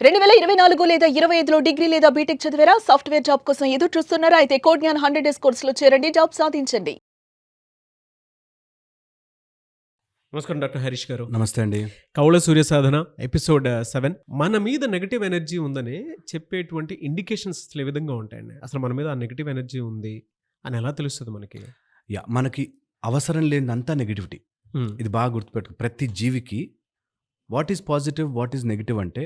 2024 లేదా 25లో డిగ్రీ లేదా బీటెక్ చదివారా? సాఫ్ట్‌వేర్ జాబ్ కోసం ఎదురు చూస్తున్నారా? అయితే కోడ్ జ్ఞాన్ 100 డేస్ కోర్సులో చేరండి. జాబ్ సాధించండి. నమస్కారం డాక్టర్ హరీష్ గారు. నమస్తే అండి. కౌల సూర్య సాధన ఎపిసోడ్ 7 మన మీద నెగటివ్ ఎనర్జీ ఉందని చెప్పేటువంటి ఇండికేషన్స్ ఏ విధంగా ఉంటాయండి? అసలు మన మీద ఆ నెగటివ్ ఎనర్జీ ఉంది అని ఎలా తెలుస్తుంది మనకి? మనకి అవసరం లేనిదంతా నెగటివిటీ. ఇది బాగా గుర్తుపెట్టుకో. ప్రతి జీవికి what is positive, what is negative అంటే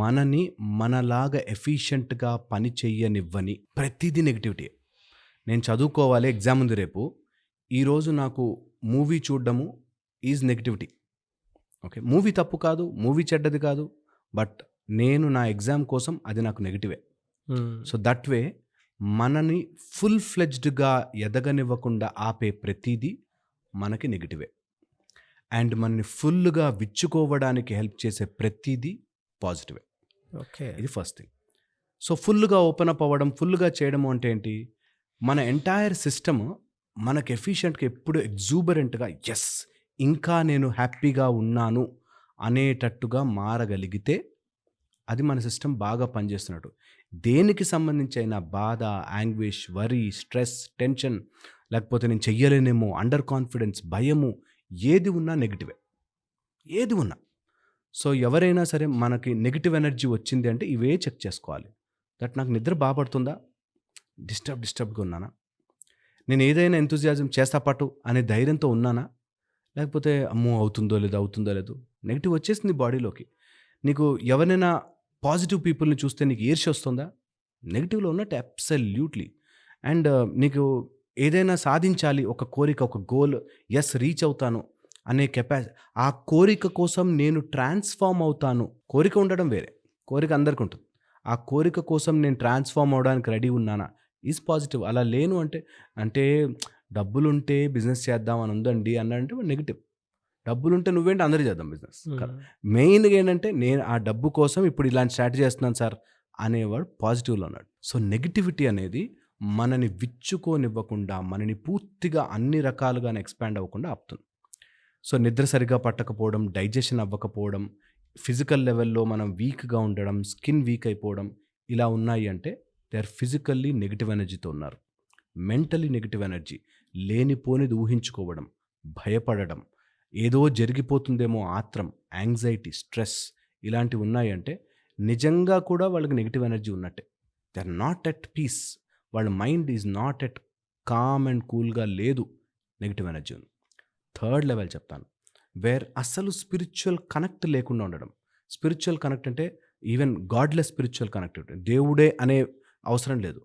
మనని మనలాగా ఎఫిషియెంట్గా పని చెయ్యనివ్వని ప్రతిదీ నెగటివిటీ. నేను చదువుకోవాలి, ఎగ్జామ్ ఉంది రేపు, ఈరోజు నాకు మూవీ చూడడము ఈజ్ నెగటివిటీ. ఓకే, మూవీ తప్పు కాదు, మూవీ చెడ్డది కాదు, బట్ నేను నా ఎగ్జామ్ కోసం అది నాకు నెగటివే. సో దట్ వే మనని ఫుల్ ఫ్లెడ్జ్డ్గా ఎదగనివ్వకుండా ఆపే ప్రతిదీ మనకి నెగిటివే. అండ్ మనని ఫుల్గా విచ్చుకోవడానికి హెల్ప్ చేసే ప్రతిదీ పాజిటివే. ఓకే, ఇది ఫస్ట్ థింగ్. సో ఫుల్గా ఓపెన్ అప్ అవ్వడం, ఫుల్గా చేయడం అంటే ఏంటి? మన ఎంటైర్ సిస్టమ్ మనకు ఎఫిషియెంట్గా ఎప్పుడు ఎగ్జూబరెంట్గా ఎస్ ఇంకా నేను హ్యాపీగా ఉన్నాను అనేటట్టుగా మారగలిగితే అది మన సిస్టమ్ బాగా పనిచేస్తున్నట్టు. దేనికి సంబంధించి అయినా బాధ, యాంగ్విష్, వరీ, స్ట్రెస్, టెన్షన్, లేకపోతే నేను చెయ్యలేనేమో, అండర్ కాన్ఫిడెన్స్, భయము, ఏది ఉన్నా నెగిటివే, ఏది ఉన్నా. సో ఎవరైనా సరే మనకి నెగిటివ్ ఎనర్జీ వచ్చింది అంటే ఇవే చెక్ చేసుకోవాలి. దట్ నాకు నిద్ర బాగా పడుతుందా, డిస్టర్బ్గా ఉన్నానా, నేను ఏదైనా ఎంతూజియాజం చేస్తా పాటు అనే ధైర్యంతో ఉన్నానా, లేకపోతే అమ్మో అవుతుందో లేదో నెగిటివ్ వచ్చేసింది బాడీలోకి. నీకు ఎవరైనా పాజిటివ్ పీపుల్ని చూస్తే నీకు ఈర్ష్య వస్తుందా? నెగిటివ్లో ఉన్నట్టు అబ్సల్యూట్లీ. అండ్ నీకు ఏదైనా సాధించాలి, ఒక కోరిక, ఒక గోల్, ఎస్ రీచ్ అవుతాను అనే ఆ కోరిక కోసం నేను ట్రాన్స్ఫార్మ్ అవుతాను. కోరిక ఉండడం వేరే, కోరిక అందరికీ ఉంటుంది. ఆ కోరిక కోసం నేను ట్రాన్స్ఫార్మ్ అవడానికి రెడీ ఉన్నానా ఈజ్ పాజిటివ్. అలా లేను అంటే డబ్బులుంటే బిజినెస్ చేద్దాం అని ఉందండి అన్నంటే నెగిటివ్. డబ్బులుంటే నువ్వేంటి అందరూ చేద్దాం బిజినెస్. మెయిన్గా ఏంటంటే నేను ఆ డబ్బు కోసం ఇప్పుడు ఇలాంటి స్ట్రాటజీ చేస్తున్నాను సార్ అనేవాడు పాజిటివ్లో ఉన్నాడు. సో నెగిటివిటీ అనేది మనని విచ్చుకోనివ్వకుండా, మనని పూర్తిగా అన్ని రకాలుగా ఎక్స్పాండ్ అవ్వకుండా ఆపుతుంది. సో నిద్ర సరిగా పట్టకపోవడం, డైజెషన్ అవ్వకపోవడం, ఫిజికల్ లెవెల్లో మనం వీక్గా ఉండడం, స్కిన్ వీక్ అయిపోవడం, ఇలా ఉన్నాయి అంటే దే ఆర్ ఫిజికల్లీ నెగిటివ్ ఎనర్జీతో ఉన్నారు. మెంటలీ నెగిటివ్ ఎనర్జీ, లేనిపోనిది ఊహించుకోవడం, భయపడడం, ఏదో జరిగిపోతుందేమో ఆత్రం, యాంగ్జైటీ, స్ట్రెస్, ఇలాంటివి ఉన్నాయంటే నిజంగా కూడా వాళ్ళకి నెగిటివ్ ఎనర్జీ ఉన్నట్టే. They are not at peace. వాళ్ళ mind is not at calm and కూల్గా లేదు, నెగిటివ్ ఎనర్జీ ఉంది. థర్డ్ లెవెల్ చెప్తాను, వేర్ అసలు స్పిరిచువల్ కనెక్ట్ లేకుండా ఉండడం. స్పిరిచువల్ కనెక్ట్ అంటే ఈవెన్ గాడ్లెస్ స్పిరిచువల్ కనెక్టివిటీ, దేవుడే అనే అవసరం లేదు.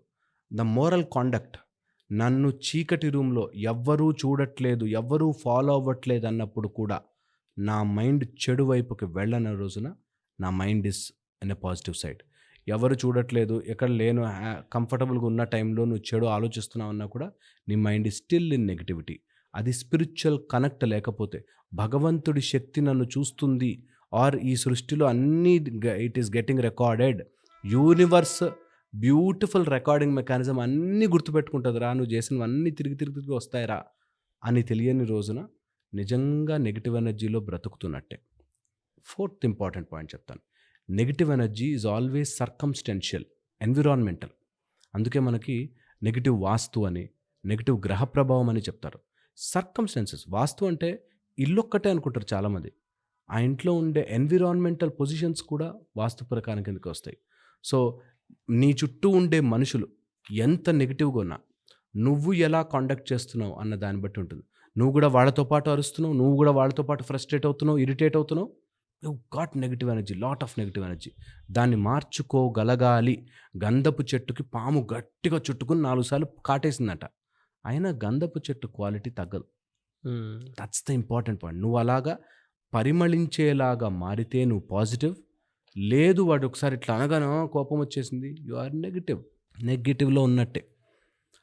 ద మోరల్ కాండక్ట్, నన్ను చీకటి రూమ్లో ఎవ్వరూ చూడట్లేదు, ఎవ్వరూ ఫాలో అవ్వట్లేదు అన్నప్పుడు కూడా నా మైండ్ చెడు వైపుకి వెళ్ళని రోజున నా mind is in a positive side. ఎవరు చూడట్లేదు, ఎక్కడ లేను, కంఫర్టబుల్గా ఉన్న టైంలో నువ్వు చెడు ఆలోచిస్తున్నావు అన్నా కూడా నీ mind is still in negativity. అది స్పిరిచువల్ కనెక్ట్ లేకపోతే, భగవంతుడి శక్తి నన్ను చూస్తుంది, ఆర్ ఈ సృష్టిలో అన్నీ it is getting recorded, universe beautiful recording mechanism అన్నీ గుర్తుపెట్టుకుంటుంది రా, నువ్వు చేసినవన్నీ తిరిగి వస్తాయిరా అని తెలియని రోజున నిజంగా నెగిటివ్ ఎనర్జీలో బ్రతుకుతున్నట్టే. ఫోర్త్ ఇంపార్టెంట్ పాయింట్ చెప్తాను, negative energy is always circumstantial, environmental. అందుకే మనకి నెగిటివ్ వాస్తు అని, నెగిటివ్ గ్రహ ప్రభావం అని చెప్తారు. సర్కమ్స్టెన్సెస్, వాస్తు అంటే ఇల్లు ఒక్కటే అనుకుంటారు చాలామంది, ఆ ఇంట్లో ఉండే ఎన్విరాన్మెంటల్ పొజిషన్స్ కూడా వాస్తు ప్రకారం కిందకి వస్తాయి. సో నీ చుట్టూ ఉండే మనుషులు ఎంత నెగిటివ్గా ఉన్నా నువ్వు ఎలా కాండక్ట్ చేస్తున్నావు అన్న దాన్ని బట్టి ఉంటుంది. నువ్వు కూడా వాళ్ళతో పాటు అరుస్తున్నావు, నువ్వు కూడా వాళ్ళతో పాటు ఫ్రస్ట్రేట్ అవుతున్నావు, ఇరిటేట్ అవుతున్నావు, you got negative energy, lot of negative energy. దాన్ని మార్చుకోగలగాలి. గంధపు చెట్టుకి పాము గట్టిగా చుట్టుకుని 4 సార్లు కాటేసిందట, అయినా గంధపు చెట్టు క్వాలిటీ తగ్గదు. That's the important point. నువ్వు అలాగా పరిమళించేలాగా మారితే నువ్వు పాజిటివ్. లేదు వాడు ఒకసారి ఇట్లా అనగానో కోపం వచ్చేసింది, యు ఆర్ నెగిటివ్లో ఉన్నట్టే.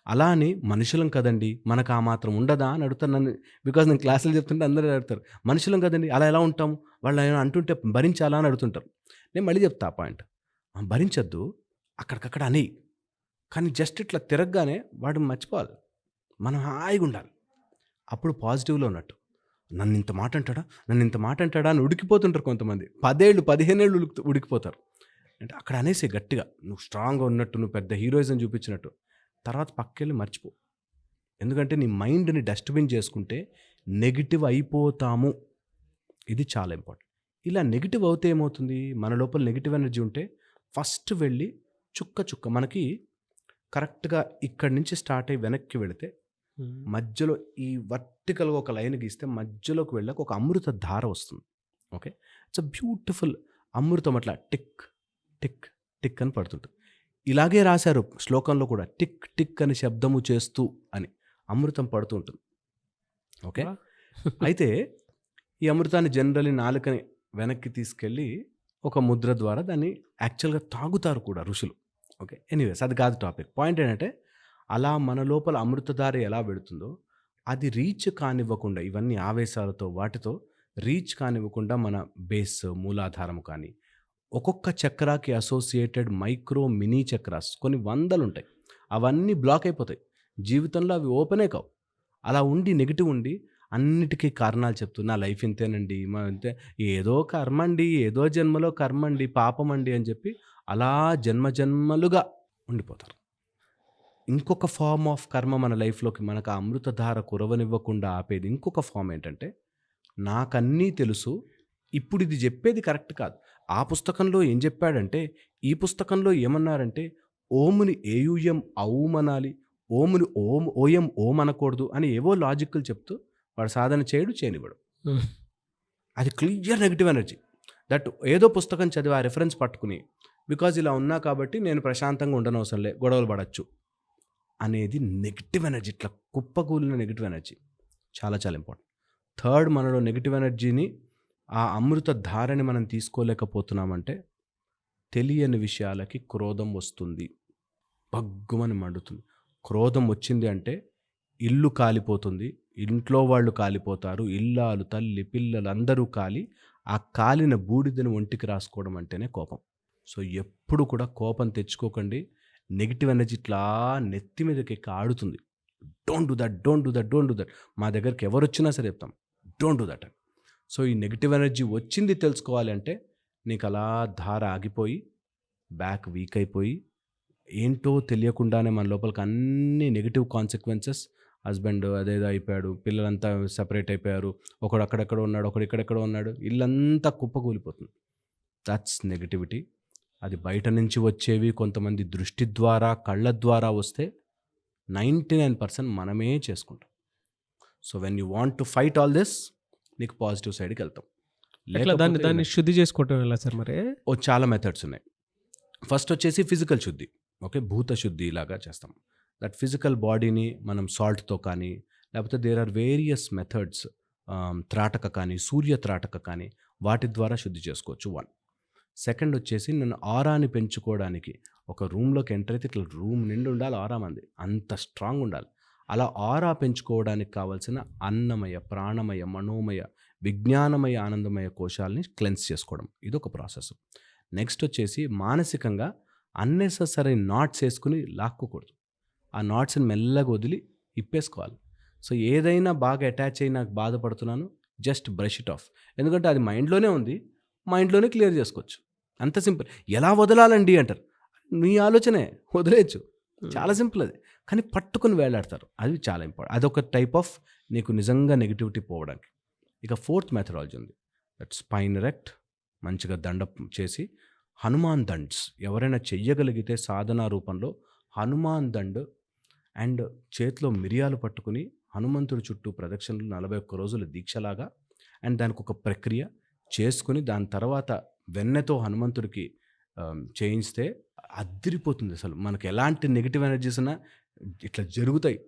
అలా అని మనుషులం కదండి మనకు ఆ మాత్రం ఉండదా అని అడుగుతారు నన్ను. బికాజ్ నేను క్లాసులు చెప్తుంటే అందరూ అడుగుతారు, మనుషులం కదండి అలా ఎలా ఉంటాము, వాళ్ళు ఏమైనా అంటుంటే భరించాలా అని అడుగుతుంటారు. నేను మళ్ళీ చెప్తా ఆ పాయింట్, భరించద్దు, అక్కడికక్కడ అని, కానీ జస్ట్ ఇట్లా తిరగగానే వాడు మర్చిపోవాలి, మనం హాయిగా ఉండాలి, అప్పుడు పాజిటివ్లో ఉన్నట్టు. నన్ను ఇంత మాట అంటాడా అని ఉడికిపోతుంటారు కొంతమంది. 10 ఏళ్ళు 15 ఏళ్ళు ఉడికిపోతారు. అంటే అక్కడ అనేసి గట్టిగా నువ్వు స్ట్రాంగ్గా ఉన్నట్టు, నువ్వు పెద్ద హీరోయిజం చూపించినట్టు, తర్వాత పక్కెళ్ళి మర్చిపో. ఎందుకంటే నీ మైండ్ని డస్ట్బిన్ చేసుకుంటే నెగిటివ్ అయిపోతాము. ఇది చాలా ఇంపార్టెంట్. ఇలా నెగిటివ్ అవుతే ఏమవుతుంది, మన లోపల నెగిటివ్ ఎనర్జీ ఉంటే ఫస్ట్ వెళ్ళి చుక్క మనకి కరెక్ట్గా ఇక్కడి నుంచి స్టార్ట్ అయ్యి వెనక్కి వెళితే మధ్యలో ఈ వర్టికల్గా ఒక లైన్ గీస్తే మధ్యలోకి వెళ్ళక ఒక అమృత ధార వస్తుంది. ఓకే, ఇట్స్ అ బ్యూటిఫుల్ అమృతం, అట్లా టిక్ టిక్ టిక్ అని పడుతుంటుంది. ఇలాగే రాశారు శ్లోకంలో కూడా, టిక్ టిక్ అని శబ్దము చేస్తూ అని అమృతం పడుతూ ఉంటుంది. ఓకే, అయితే ఈ అమృతాన్ని జనరల్లీ నాలుకని వెనక్కి తీసుకెళ్ళి ఒక ముద్ర ద్వారా దాన్ని యాక్చువల్గా తాగుతారు కూడా ఋషులు. ఓకే, ఎనీవేస్ అది కాదు టాపిక్. పాయింట్ ఏంటంటే అలా మన లోపల అమృతధార ఎలా పెడుతుందో అది రీచ్ కానివ్వకుండా, ఇవన్నీ ఆవేశాలతో వాటితో రీచ్ కానివ్వకుండా మన బేస్ మూలాధారం కానీ, ఒక్కొక్క చక్రాకి అసోసియేటెడ్ మైక్రో మినీ చక్రాస్ కొన్ని వందలు ఉంటాయి, అవన్నీ బ్లాక్ అయిపోతాయి. జీవితంలో అవి ఓపెనే కావు. అలా ఉండి నెగిటివ్ ఉండి అన్నిటికీ కారణాలు చెప్తూ నా లైఫ్ ఇంతేనండి, మా ఇంతే, ఏదో కర్మ అండి, ఏదో జన్మలో కర్మ అండి, పాపం అండి అని చెప్పి అలా జన్మలుగా ఉండిపోతారు. ఇంకొక ఫార్మ్ ఆఫ్ కర్మ మన లైఫ్లోకి మనకు ఆ అమృతధార కురవనివ్వకుండా ఆపేది ఇంకొక ఫామ్ ఏంటంటే, నాకన్నీ తెలుసు, ఇప్పుడు ఇది చెప్పేది కరెక్ట్ కాదు. ఆ పుస్తకంలో ఏం చెప్పాడంటే, ఈ పుస్తకంలో ఏమన్నారంటే ఓముని ఏయుఎం ఔమనాలి, ఓముని ఓం ఓయం ఓం అనకూడదు అని ఏవో లాజిక్లు చెప్తూ వాడు సాధన చేయనివ్వడు. అది క్లియర్ నెగిటివ్ ఎనర్జీ. దట్ ఏదో పుస్తకం చదివి ఆ రెఫరెన్స్ పట్టుకుని బికాజ్ ఇలా ఉన్నా కాబట్టి నేను ప్రశాంతంగా ఉండనవసరంలే, గొడవలు పడచ్చు అనేది నెగిటివ్ ఎనర్జీ. ఇట్లా కుప్పకూలిన నెగిటివ్ ఎనర్జీ చాలా చాలా ఇంపార్టెంట్. థర్డ్, మనలో నెగిటివ్ ఎనర్జీని, ఆ అమృత ధారని మనం తీసుకోలేకపోతున్నామంటే తెలియని విషయాలకి క్రోధం వస్తుంది, భగ్గుమని మండుతుంది. క్రోధం వచ్చింది అంటే ఇల్లు కాలిపోతుంది, ఇంట్లో వాళ్ళు కాలిపోతారు, ఇల్లాలు తల్లి పిల్లలు అందరూ కాలి ఆ కాలిన బూడిదని ఒంటికి రాసుకోవడం అంటేనే కోపం. సో ఎప్పుడు కూడా కోపం తెచ్చుకోకండి. నెగిటివ్ ఎనర్జీ ఇట్లా నెత్తి మీదకి ఎక్కి ఆడుతుంది. Don't do that, don't do that, don't do that. మా దగ్గరికి ఎవరు వచ్చినా సరే చెప్తాం డోంట్ డూ దట్ అని. సో ఈ నెగిటివ్ ఎనర్జీ వచ్చింది తెలుసుకోవాలి అంటే నీకు అలా ధార ఆగిపోయి బ్యాక్ వీక్ అయిపోయి ఏంటో తెలియకుండానే మన లోపలికి అన్ని నెగిటివ్ కాన్సిక్వెన్సెస్, హస్బెండ్ అదేదో అయిపోయాడు, పిల్లలంతా సెపరేట్ అయిపోయారు, ఒకడు అక్కడెక్కడ ఉన్నాడు, ఒకడు ఇక్కడెక్కడ ఉన్నాడు, ఇల్లంతా కుప్పకూలిపోతుంది. That's negativity. అది బయట నుంచి వచ్చేవి కొంతమంది దృష్టి ద్వారా, కళ్ళ ద్వారా వస్తే 99% మనమే చేసుకుంటాం. So when you want to fight all this, నీకు పాజిటివ్ సైడ్కి వెళ్తాం. దాన్ని శుద్ధి చేసుకోవటం ఎలా సార్ మరి? చాలా మెథడ్స్ ఉన్నాయి. ఫస్ట్ వచ్చేసి ఫిజికల్ శుద్ధి. ఓకే, భూత శుద్ధి ఇలాగా చేస్తాం. దట్ ఫిజికల్ బాడీని మనం సాల్ట్తో కానీ, లేకపోతే దేర్ ఆర్ వేరియస్ మెథడ్స్, త్రాటక కానీ, సూర్య త్రాటక కానీ, వాటి ద్వారా శుద్ధి చేసుకోవచ్చు. 1. సెకండ్ వచ్చేసి నేను ఆరాని పెంచుకోవడానికి ఒక రూమ్లోకి ఎంటర్ అయితే ఇట్లా రూమ్ నిండి ఉండాలి ఆరా మంది, అంత స్ట్రాంగ్ ఉండాలి. అలా ఆరా పెంచుకోవడానికి కావాల్సిన అన్నమయ, ప్రాణమయ, మనోమయ, విజ్ఞానమయ, ఆనందమయ కోశాలని క్లెన్స్ చేసుకోవడం, ఇదొక ప్రాసెస్. నెక్స్ట్ వచ్చేసి మానసికంగా అన్నెసెసరీ నాట్స్ వేసుకుని లాక్కోకూడదు. ఆ నాట్స్ని మెల్లగా వదిలి ఇప్పేసుకోవాలి. సో ఏదైనా బాగా అటాచ్ అయ్యి నాకు బాధపడుతున్నాను, జస్ట్ బ్రష్ ఇట్ ఆఫ్. ఎందుకంటే అది మైండ్లోనే ఉంది, మైండ్లోనే క్లియర్ చేసుకోవచ్చు. అంత సింపుల్. ఎలా వదలాలండి అంటారు, మీ ఆలోచనే వదిలేయచ్చు, చాలా సింపుల్ అది. కానీ పట్టుకుని వేలాడతారు, అది చాలా ఇంపార్టెంట్. అదొక టైప్ ఆఫ్ నీకు నిజంగా నెగిటివిటీ పోవడానికి. ఇక 4th మెథడాలజీ ఉంది, దట్ స్పైన్ ఎరెక్ట్, మంచిగా దండ చేసి హనుమాన్ దండ్స్ ఎవరైనా చెయ్యగలిగితే సాధనా రూపంలో హనుమాన్ దండ్ అండ్ చేతిలో మిరియాలు పట్టుకుని హనుమంతుడి చుట్టూ ప్రదక్షిణలు 41 రోజుల దీక్షలాగా, అండ్ దానికి ఒక ప్రక్రియ చేసుకుని దాని తర్వాత వెన్నెతో హనుమంతుడికి చేయిస్తే అద్దిరిపోతుంది. అసలు మనకు ఎలాంటి నెగిటివ్ ఎనర్జీస్ ఉన్నా ఇట్లా జరుగుతాయి.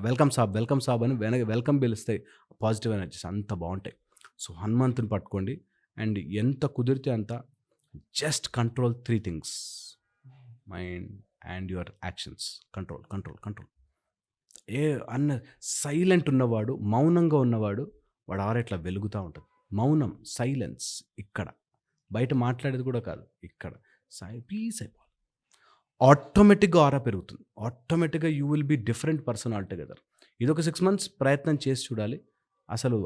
వెల్కమ్ సాబ్ అని వెల్కమ్ పిలుస్తాయి పాజిటివ్ ఎనర్జీస్, అంత బాగుంటాయి. సో హనుమంతుని పట్టుకోండి అండ్ ఎంత కుదిరితే అంత just control 3 things, mind and your actions. Control. Silent ఉన్నవాడు, మౌనంగా ఉన్నవాడు, వాడు ఆరా ఇట్లా వెలుగుతూ ఉంటుంది. మౌనం, సైలెన్స్, ఇక్కడ బయట మాట్లాడేది కూడా కాదు, ఇక్కడ పీస్ అయిపోవాలి. ఆటోమేటిక్గా ఆరా పెరుగుతుంది. ఆటోమేటిక్గా you will be different person all together. ఇది ఒక 6 months ప్రయత్నం చేసి చూడాలి, అసలు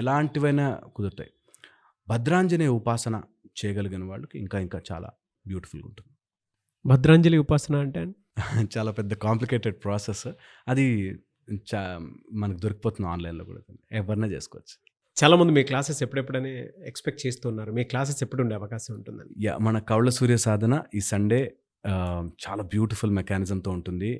ఎలాంటివైనా కుదురుతాయి. భద్రాంజనేయ ఉపాసన చేయగలిగిన వాళ్ళకి ఇంకా చాలా బ్యూటిఫుల్గా ఉంటుంది. భద్రాంజలి ఉపాసన అంటే అండి? చాలా పెద్ద కాంప్లికేటెడ్ ప్రాసెస్. అది చా మనకు దొరికిపోతుంది ఆన్లైన్లో కూడా, ఎవరైనా చేసుకోవచ్చు. చాలామంది మీ క్లాసెస్ ఎప్పుడెప్పుడని ఎక్స్పెక్ట్ చేస్తున్నారు. మీ క్లాసెస్ ఎప్పుడు ఉండే అవకాశం ఉంటుందని? మన కౌళ్ళ సూర్య సాధన ఈ సండే చాలా బ్యూటిఫుల్ మెకానిజంతో ఉంటుంది.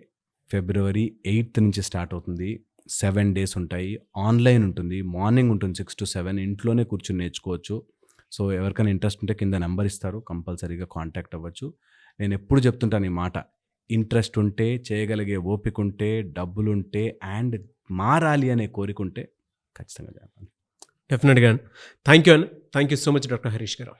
ఫిబ్రవరి 8th నుంచి స్టార్ట్ అవుతుంది. 7 days ఉంటాయి. ఆన్లైన్ ఉంటుంది. మార్నింగ్ ఉంటుంది 6 to 7. ఇంట్లోనే కూర్చొని నేర్చుకోవచ్చు. సో ఎవరికైనా ఇంట్రెస్ట్ ఉంటే కింద నెంబర్ ఇస్తారు, కంపల్సరీగా కాంటాక్ట్ అవ్వచ్చు. నేను ఎప్పుడు చెప్తుంటాను ఈ మాట, ఇంట్రెస్ట్ ఉంటే, చేయగలిగే ఓపిక ఉంటే, డబ్బులుంటే అండ్ మారాలి అనే కోరిక ఉంటే ఖచ్చితంగా చేయాలి. డెఫినెట్గా అండి. థ్యాంక్ యూ అండి. Thank you so much doctor Harish గారు.